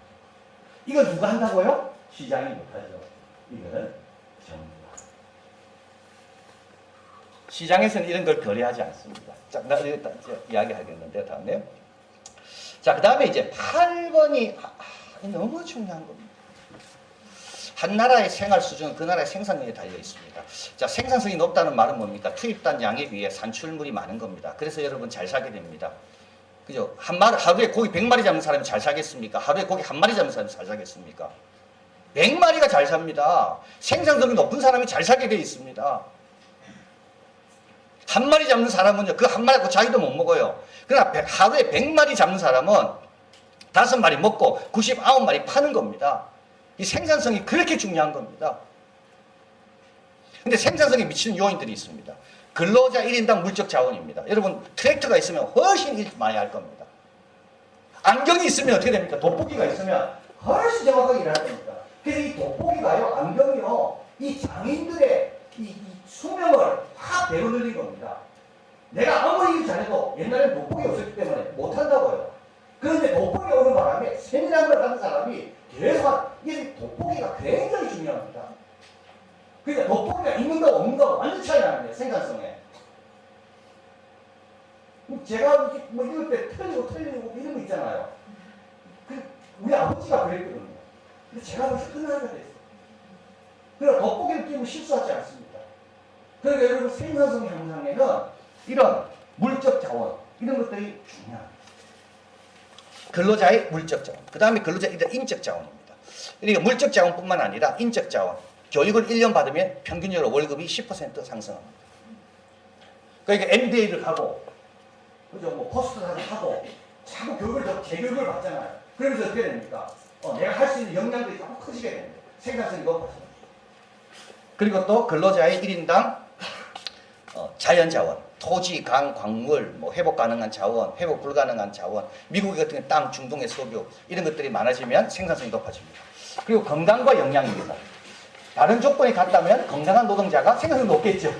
이거 누가 한다고요? 시장이 못하죠. 이거는 정부가. 시장에서는 이런 걸 거래하지 않습니다. 자, 나 이야기하겠는데 다음에. 자, 그 다음에 이제 8번이 너무 중요한 겁니다. 한 나라의 생활 수준은 그 나라의 생산량에 달려 있습니다. 자, 생산성이 높다는 말은 뭡니까? 투입단 양에 비해 산출물이 많은 겁니다. 그래서 여러분 잘 사게 됩니다. 그죠? 하루에 고기 100마리 잡는 사람이 잘 사겠습니까? 하루에 고기 한 마리 잡는 사람이 잘 사겠습니까? 100마리가 잘 삽니다. 생산성이 높은 사람이 잘 사게 되어 있습니다. 한 마리 잡는 사람은요, 그 한 마리 갖고 자기도 못 먹어요. 그러나 하루에 100마리 잡는 사람은 5마리 먹고 99마리 파는 겁니다. 이 생산성이 그렇게 중요한 겁니다. 근데 생산성에 미치는 요인들이 있습니다. 근로자 1인당 물적 자원입니다. 여러분, 트랙터가 있으면 훨씬 일 많이 할 겁니다. 안경이 있으면 어떻게 됩니까? 돋보기가 있으면 훨씬 정확하게 일할 겁니다. 그래서 이 돋보기가요, 안경이요, 이 장인들의 이 수명을 확 배로 늘린 겁니다. 내가 아무리 일 잘해도 옛날에는 돋보기 없었기 때문에 못한다고요. 그런데 돋보기 오는 바람에 세밀한 걸 하는 사람이 계속, 이게 돋보기가 굉장히 중요합니다. 그러니까 돋보기가 있는가 없는가 완전 차이 나는데, 생산성에. 제가 뭐 이럴 때 틀리고 이런 거 있잖아요. 우리 아버지가 그랬거든요. 근데 제가 벌써 큰 나이가 됐어요. 그러니까 돋보기를 끼면 실수하지 않습니다. 그러니까 여러분, 생산성 향상에는 이런 물적 자원, 이런 것들이 중요합니다. 근로자의 물적 자원, 그 다음에 근로자의 인적 자원입니다. 그러니까 물적 자원뿐만 아니라 인적 자원, 교육을 1년 받으면 평균적으로 월급이 10% 상승합니다. 그러니까 MBA를 하고, 그죠? 뭐 포스트를 하고, 자꾸 교육을 더 재교육을 받잖아요. 그러면서 어떻게 됩니까? 내가 할 수 있는 역량들이 자꾸 커지게 됩니다. 생산성이 높아집니다. 그리고 또 근로자의 1인당 자연자원, 토지, 강, 광물, 뭐 회복 가능한 자원, 회복 불가능한 자원, 미국 같은 경우 땅, 중동의 석유 이런 것들이 많아지면 생산성이 높아집니다. 그리고 건강과 영양입니다. 다른 조건이 같다면 건강한 노동자가 생산성이 높겠죠.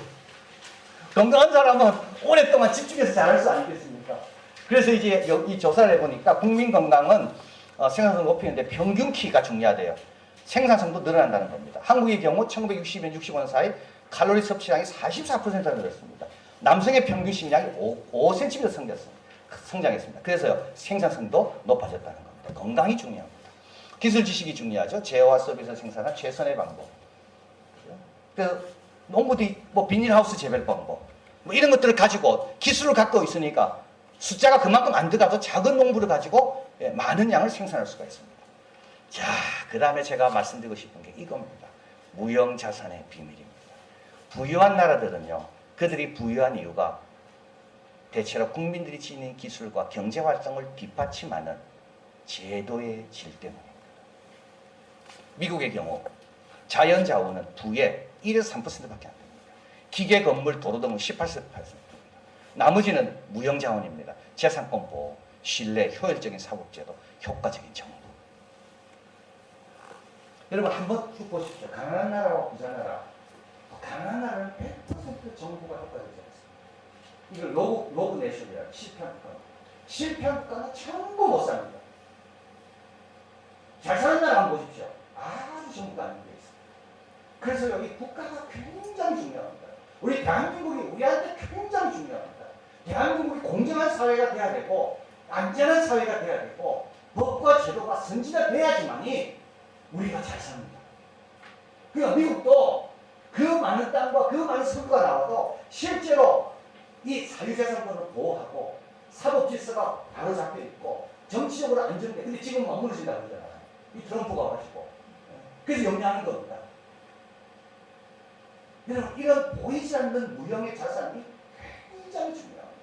건강한 사람은 오랫동안 집중해서 잘할 수 아니겠습니까? 그래서 이제 이 조사를 해보니까 국민 건강은 생산성 높이는데 평균 키가 중요하대요. 생산성도 늘어난다는 겁니다. 한국의 경우 1960년 65년 사이 칼로리 섭취량이 44%나 늘었습니다. 남성의 평균 식량이 5cm 성장했습니다. 그래서 생산성도 높아졌다는 겁니다. 건강이 중요합니다. 기술 지식이 중요하죠. 제어와 서비스 생산한 최선의 방법. 그래서 농부들이 뭐 비닐하우스 재배 방법 뭐 이런 것들을 가지고 기술을 갖고 있으니까 숫자가 그만큼 안 들어가도 작은 농부를 가지고 많은 양을 생산할 수가 있습니다. 자, 그 다음에 제가 말씀드리고 싶은 게 이겁니다. 무형자산의 비밀입니다. 부유한 나라들은요, 그들이 부유한 이유가 대체로 국민들이 지닌 기술과 경제활동을 뒷받침하는 제도의 질 때문입니다. 미국의 경우 자연자원은 부의 1에서 3%밖에 안 됩니다. 기계, 건물, 도로 등은 18%입니다. 나머지는 무형자원입니다. 재산권 보호, 신뢰, 효율적인 사법제도, 효과적인 정부. 여러분 한번 쭉 보십시오. 가난한 나라와 부자 나라. 가난한 나라는 100% 정부가 효과적이지 않습니다. 이걸 로그 내션이라 실패한 국가. 실패한 국가는 전부 못 삽니다. 잘 사는 나라 한번 보십시오. 아주 정부가 안 돼 있습니다. 그래서 여기 국가가 굉장히 중요합니다. 우리 대한민국이 우리한테 굉장히 중요합니다. 대한민국이 공정한 사회가 돼야 되고 안전한 사회가 돼야 되고 법과 제도가 선진화돼야지만이 우리가 잘 삽니다. 그러니까 미국도 그 많은 땅과 그 많은 석유가 나와도 실제로 이 사유재산권을 보호하고 사법 질서가 바로 잡혀 있고 정치적으로 안정돼. 근데 지금 막 무너진다고 그러잖아요. 이 트럼프가 와가지고. 그래서 영리하는 겁니다. 여러분, 이런 보이지 않는 무형의 자산이 굉장히 중요합니다.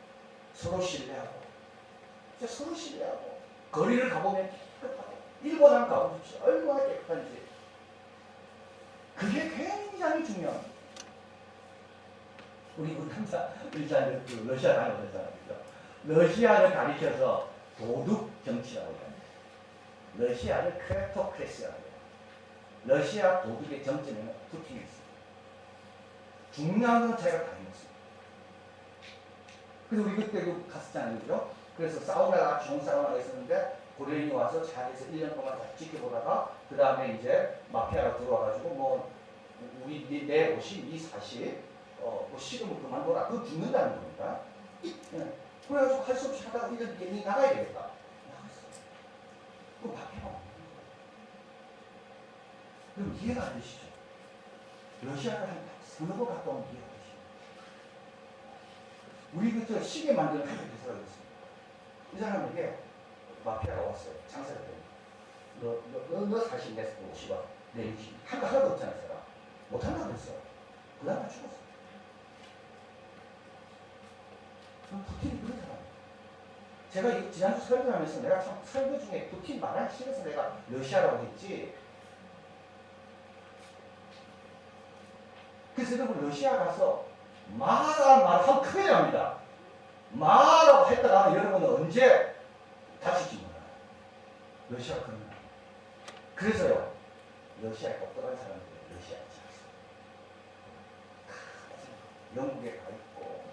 서로 신뢰하고, 서로 신뢰하고, 거리를 가보면 깨끗하고, 일본 한번 가보십시오. 얼마나 깨끗한지. 그게 굉장히 중요합니다. 우리 탐사 의사들 러시아 다녀오셨잖아요. 러시아를 가리켜서 도둑 정치라고 합니다. 러시아를 크레토크레시라고 해요. 러시아 도둑의 정점에는 푸틴이 있습니다. 중요한 건 제가 다 해냈습니다. 그래서 우리 그때 갔었잖아요. 그죠? 그래서 사우나가 좋은 사우나가 있었는데 고려인이 와서 자리에서 1년 동안 다 지켜보다가 그 다음에 이제 마피아가 들어와가지고 뭐 우리 내 옷이 네 사실 뭐 식으면 그만둬라. 그거 죽는다는 겁니다. 네. 그래가지고 할 수 없이 하다가 이런 나가야 되겠다. 나갔어. 그 마피아가 없는 거예요. 그럼 이해가 안 되시죠? 러시아를 한 서너 번 갔다 온 이해가 되시죠? 우리 그저 시계 만드는 회사 있습니다. 이 사람에게 마피아가 왔어요. 장사를 했더니 너 사실 내 옷이 와. 내 옷이 하나도 없잖아. 제가 못한다고 그랬어. 그 다음에 죽었어. 푸틴이 그런 사람이에요. 제가 지난주 설교하면서 내가 참 설교 중에 푸틴 말하기 싫어서 내가 러시아라고 했지. 그래서 여러분 러시아 가서 말하라는 말 하면 큰일 납니다. 말하라고 했다가 여러분은 언제 다칠지 몰라요. 러시아 그런 나라. 그래서요. 러시아에 똑똑한 사람들이 러시아에 살았어요. 영국에 가 있고.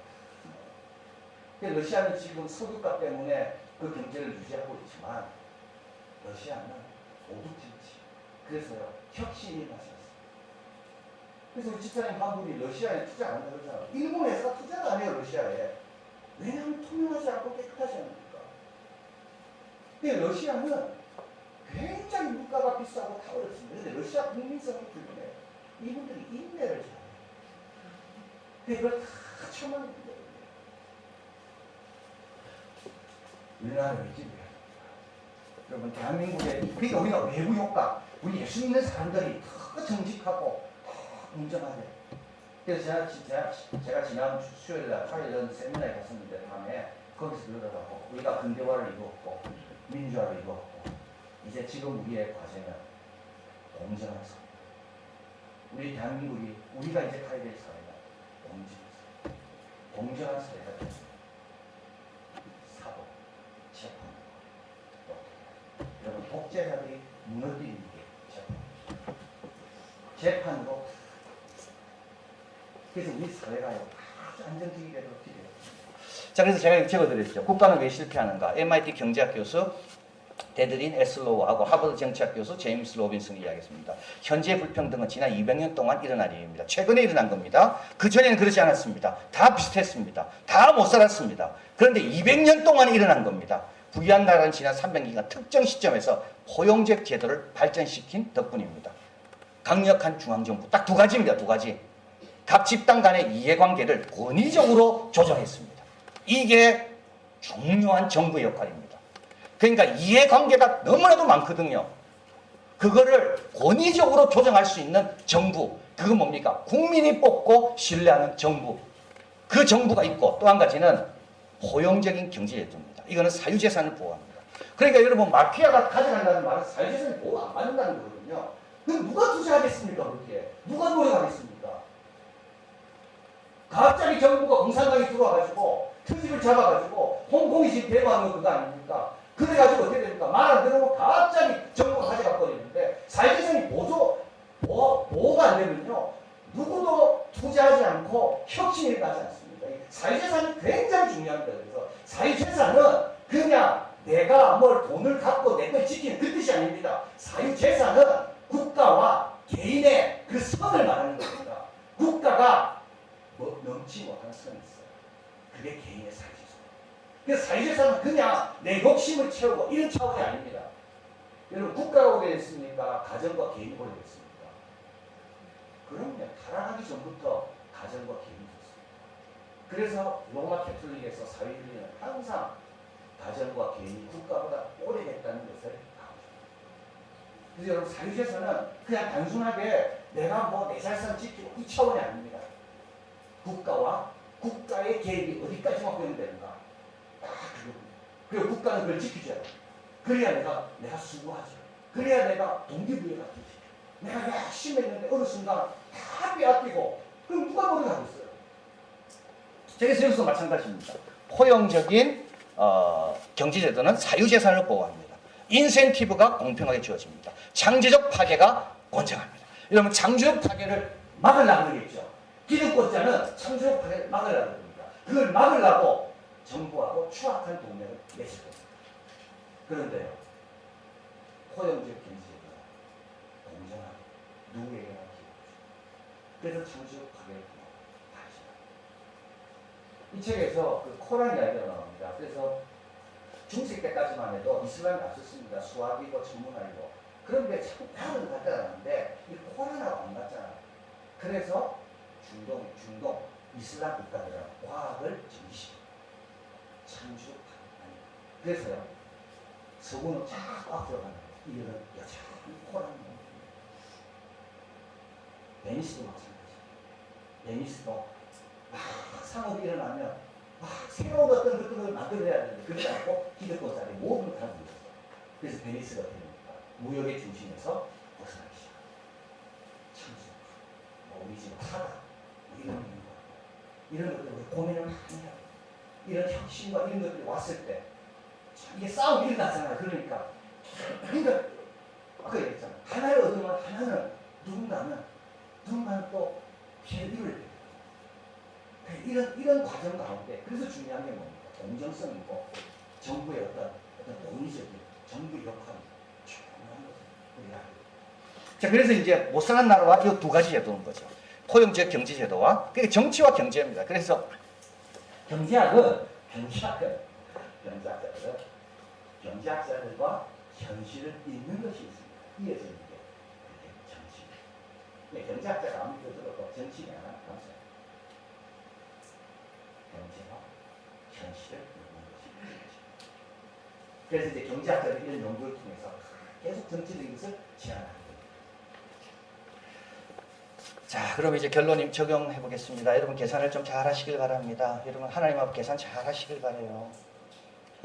러시아는 지금 석유값 때문에 그 경제를 유지하고 있지만 러시아는 오죽진치. 그래서요. 혁신이 일어났어요. 그래서 우리 집사님 한 분이 러시아에 투자 안 한다고 그러잖아요. 일본 회사가 투자를 안 해요, 러시아에. 왜냐하면 투명하지 않고 깨끗하지 않으니까. 근데 러시아는 굉장히 물가가 비싸고 다 어렵습니다. 근데 러시아 국민성이 훌륭해요. 이분들이 인내를 잘해요. 근데 그걸 다 참아내는 거예요. 우리나라는 왜 지금 여러분, 대한민국에, 그러니까 우리가 외부 효과, 우리 예수 믿는 사람들이 더 정직하고 공정하네. 그래서 제가 지난 수요일날 화요일 세미나에 갔었는데 밤에 거기서 그러더라고. 우리가 근대화를 이루었고 민주화를 이루었고 이제 지금 우리의 과제는 공정한 사회. 우리 대한민국이 우리가 이제 가야 될 사회가 공정한 사회가 됐습니다. 사법, 재판, 여러분 독재자들이 무너뜨리는 게 재판으로. 그래서 우리 사회가 아주 안정적이 되도록 필요해요. 자, 그래서 제가 적어드렸죠. 국가는 왜 실패하는가? MIT 경제학 교수 데드린 에슬로우하고 하버드 정치학 교수 제임스 로빈슨이 이야기했습니다. 현재 불평등은 지난 200년 동안 일어난 일입니다. 최근에 일어난 겁니다. 그전에는 그렇지 않았습니다. 다 비슷했습니다. 다 못 살았습니다. 그런데 200년 동안 일어난 겁니다. 부유한 나라는 지난 300년간 특정 시점에서 포용적 제도를 발전시킨 덕분입니다. 강력한 중앙정부, 딱 두 가지입니다. 두 가지. 각 집단 간의 이해관계를 권위적으로 조정했습니다. 이게 중요한 정부의 역할입니다. 그러니까 이해관계가 너무나도 많거든요. 그거를 권위적으로 조정할 수 있는 정부, 그건 뭡니까? 국민이 뽑고 신뢰하는 정부. 그 정부가 있고, 또 한 가지는 포용적인 경제제도입니다. 이거는 사유재산을 보호합니다. 그러니까 여러분, 마피아가 가져간다는 말은 사유재산을 보호 안 받는다는 거거든요. 그럼 누가 투자하겠습니까? 그렇게 누가 노력하겠습니까? 갑자기 정부가 공산당이 들어와가지고 트집을 잡아가지고 홍콩이 지금 대부하는 거 그거 아닙니까? 그래가지고 어떻게 됩니까? 말 안 들으면 갑자기 정부가 가져가 버리는데 사회재산이 보호가 안 되면요, 누구도 투자하지 않고 혁신이 일어나지 않습니다. 사회재산이 굉장히 중요합니다. 그래서 사회재산은 그냥 내가 뭘 돈을 갖고 내 걸 지키는 그 뜻이 아닙니다. 사유재산은 국가와 개인의 그 선을 말하는 겁니다. 국가가 뭐 넘지 못한 선이 있어요. 그게 개인의 사유재산. 그래서 사유재산은 그냥 내 욕심을 채우고 이런 차원이 아닙니다. 여러분, 국가가 오래됐습니까? 가정과 개인이 오래됐습니까? 그럼요. 타락하기 전부터 가정과 개인이 있었습니다. 그래서 로마 캐톨릭에서 사회주의는 항상 가정과 개인이 국가보다 오래됐다는 것을 강조합니다. 그래서 여러분, 사유재산은 그냥 단순하게 내가 뭐 내財産 지키고 이 차원이 아닙니다. 국가와 국가의 개입이 어디까지만 허용되는가? 딱 그겁니다. 그리고 국가는 그걸 지키줘야 돼. 그래야 내가 수고하죠. 그래야 내가 동기부여가 되지. 내가 열심히 했는데 어느 순간 다 빼앗기고, 그럼 누가 노력하겠어요? 그래서 여기서 마찬가지입니다. 포용적인 경제제도는 사유재산을 보호합니다. 인센티브가 공평하게 주어집니다. 창조적 파괴가 권장합니다. 여러분, 창조적 파괴를 막으려고 그러겠죠. 기득권자는 창조적 파괴를 막으려고 합니다. 그걸 막으려고 정부하고 추악한 동맹을 맺을 겁니다. 그런데요, 포용적 경제제도는 공정하게 누구에게나 기회를 줍니다. 그래서 창조적 파괴를 방지합니다. 이 책에서 그 코란 이야기가 나옵니다. 그래서 중세 때까지만 해도 이슬람이 앞섰습니다. 수학이고 천문학이고. 그런데 자꾸 다른 갖다 놨는데 이 코란하고 안 맞잖아요. 그래서 중동 이슬람 국가들은 과학을 정의시킵니다. 창조적 파괴. 그래서요, 서구는 자꾸 앞으로 가는 거예요. 이거는 여전히 코란이 나옵니다. 베니스도 마찬가지예요. 베니스도 막 상업이 일어나면 막 새로운 어떤 것들을 만들어야 되는데 그러지 않고 기득권자들이 모든 걸 다 누렸어요. 그래서 베니스가 됩니까? 무역의 중심에서 벗어나기 시작합니다. 창조, 뭐 우리 집 사다, 뭐 이런 거, 이런 것들 우리 고민을 많이 해요. 이런 혁신과 이런 것들이 왔을 때 이게 싸움이 일어나잖아요. 그러니까 아까 얘기했잖아요. 하나를 얻으면 하나는 누군가는 또 피해를 입을 때요. 이런 과정 가운데 그래서 중요한 게 뭡니까? 공정성이고 정부의 어떤 권위적인 정부의 역할이 중요한 것을 우리가 알고 있습니다. 자, 그래서 이제 못 사는 나라와 이 두 가지 제도는 거죠. 포용적 경제제도와 그게 정치와 경제입니다. 그래서 경제학자들과 현실을 읽는 것이 있습니다. 이어지는 게 정치입니다. 경제학자가 아무리 들어도 정치가 하나 감사합니다. 경제와 현실을 읽는 것이 정치입니다. 그래서 이제 경제학자들이 이런 연구를 통해서 계속 정치적인 것을 제안하게 됩니다. 자, 그럼 이제 결론 적용해 보겠습니다. 여러분, 계산을 좀 잘 하시길 바랍니다. 여러분, 하나님 앞 계산 잘 하시길 바라요.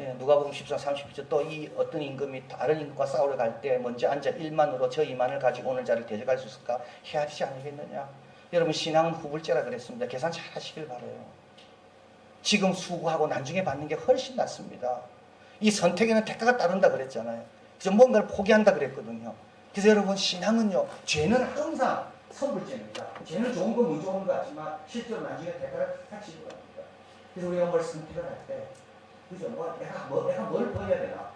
예, 누가복음 14, 30절 또 이 어떤 임금이 다른 임금과 싸우러 갈 때 먼저 앉아 1만으로 저 2만을 가지고 오늘 자를 대적할 수 있을까? 헤아리지 않으겠느냐? 여러분 신앙은 후불제라 그랬습니다. 계산 잘 하시길 바라요. 지금 수고하고 나중에 받는 게 훨씬 낫습니다. 이 선택에는 대가가 따른다 그랬잖아요. 그래서 뭔가를 포기한다 그랬거든요. 그래서 여러분 신앙은요. 죄는 항상 선불제입니다. 죄는 좋은 거 먼저 오는 것 같지만 실제로 나중에 대가를 같이 입어갑니다. 그래서 우리가 뭘 선택을 할 때 그죠? 내가 뭘 버려야 되나?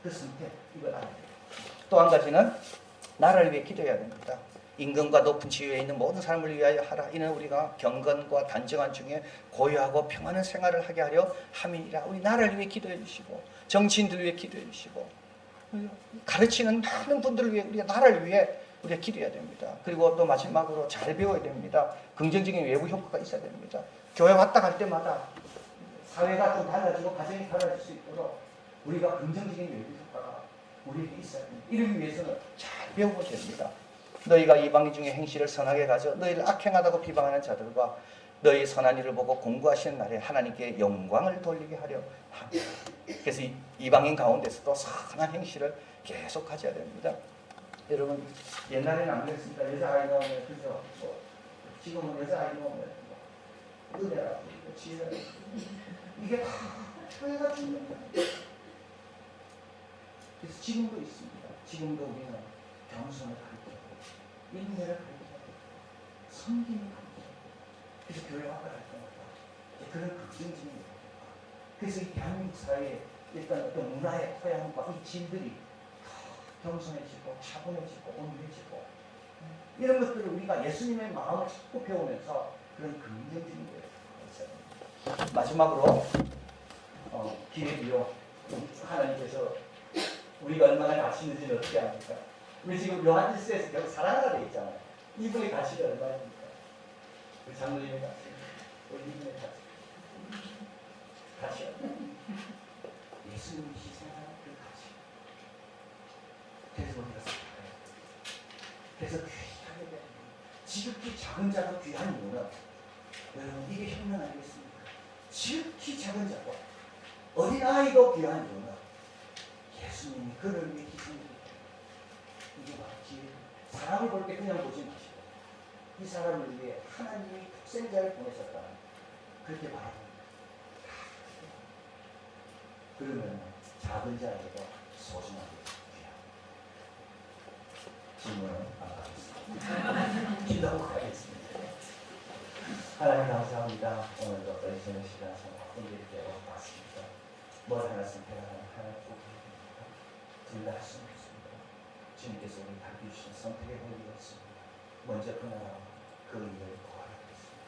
그 선택, 이걸 알아야 돼요. 또 한 가지는, 나라를 위해 기도해야 됩니다. 임금과 높은 지위에 있는 모든 사람을 위하여 하라. 이는 우리가 경건과 단정한 중에 고요하고 평안한 생활을 하게 하려 함이니라. 우리 나라를 위해 기도해 주시고, 정치인들 위해 기도해 주시고, 가르치는 많은 분들을 위해, 우리가 나라를 위해 우리가 기도해야 됩니다. 그리고 또 마지막으로 잘 배워야 됩니다. 긍정적인 외부 효과가 있어야 됩니다. 교회 왔다 갈 때마다 사회가 좀 달라지고 가정이 달라질 수 있도록 우리가 긍정적인 외부 효과가 우리에게 있어야 됩니다. 이러기 위해서는 잘 배우면 됩니다. 너희가 이방인 중에 행실을 선하게 가져 너희를 악행하다고 비방하는 자들과 너희 선한 일을 보고 공부하시는 날에 하나님께 영광을 돌리게 하려 합니다. 그래서 이방인 가운데서도 선한 행실을 계속 가져야 됩니다. 여러분 옛날에는 안 그랬습니다. 여자아이 나오면 그죠? 지금은 여자아이 나오면 은혜라 지혜라 이게 다 교회가 중요합니다. 그래서 지금도 있습니다. 지금도 우리는 겸손을 가르치고 인내를 가르치고 섬김을 가르치고 그래서 교회 왔다 갈 때마다 그런 긍정적인 그래서 이 대한민국 사회에 일단 어떤 문화의 토양과 이 질들이 겸손해지고 차분해지고 온유해지고 이런 것들을 우리가 예수님의 마음을 자꾸 배우면서 그런 긍정적인 거예요. 마지막으로 기회비요. 하나님께서 우리가 얼마나 가시는지 어떻게 합니까? 우리 지금 요한일서에서 결국 사랑하라 되어 있잖아요. 이분의 가시가 얼마입니까? 우리 장로님의 가시, 우리 이분의 가시 예수님이 희생한 그 가시. 그래서 우리가 살아요. 그래서 귀하게 되는 지극히 작은 자도 귀한 이유는 여러분 이게 혁명 아니겠습니까? 지극히 작은 자고 어린아이도 귀한 이유는 예수님이 그를 위해 희생했기 때문에 이게 바로 기회예요. 사람을 볼 때 그냥 보지 마시고 이 사람을 위해 하나님이 독생자를 보내셨다는 그렇게 바랍니다. 그러면 작은 자에게도 소중하게 귀합니다. 질문은 안 하겠습니다. 기도하고 가겠습니다. 하나님 감사합니다. 오늘도 또 이 저녁 시간 성도님께 왔습니다. 뭘 하나 선택하면 하나 뽑아드립니다. 둘 다 할 수는 없습니다. 주님께서 우리 다 주신 선택의 권리가 있습니다. 먼저 그 나라와 그 일을 구하겠습니다.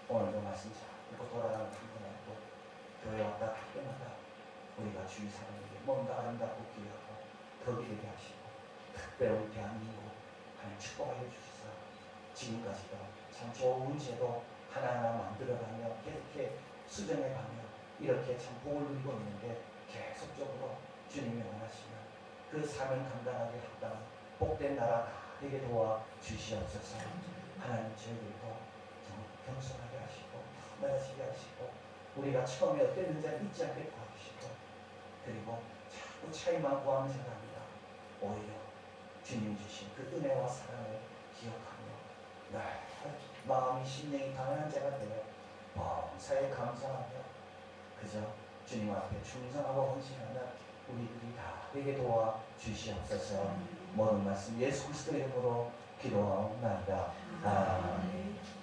오늘도 말씀 잘 듣고 돌아가는 한분하고 교회 왔다 갈 때마다 우리가 주위 사람에게 뭔가 아름답고 귀하고 덕이 되게 하시고 특별히 우리 대한민국 하나님 축복하여 주시사 지금까지도 참 좋은 제도 하나하나 만들어가며 이렇게 수정해가며 이렇게 참 복을 누리고 있는데 계속적으로 주님이 원하시면 그 사명 감당하게 하다 복된 나라 다 되게 도와 주시옵소서. 하나님 저희들도 좀 겸손하게 하시고 나아지게 하시고 우리가 처음에 어땠는지 잊지 않게 도와주시고 그리고 자꾸 차이만 구하는 사람이라 오히려 주님 주신 그 은혜와 사랑을 기억하며 날 마음이 심령이 가난한 자가 되어 범사에 감사하며 그저 주님 앞에 충성하고 헌신하는 우리들이 다 되게 도와 주시옵소서. 모든 말씀 예수 그리스도 이름으로 기도하옵나이다. 아멘.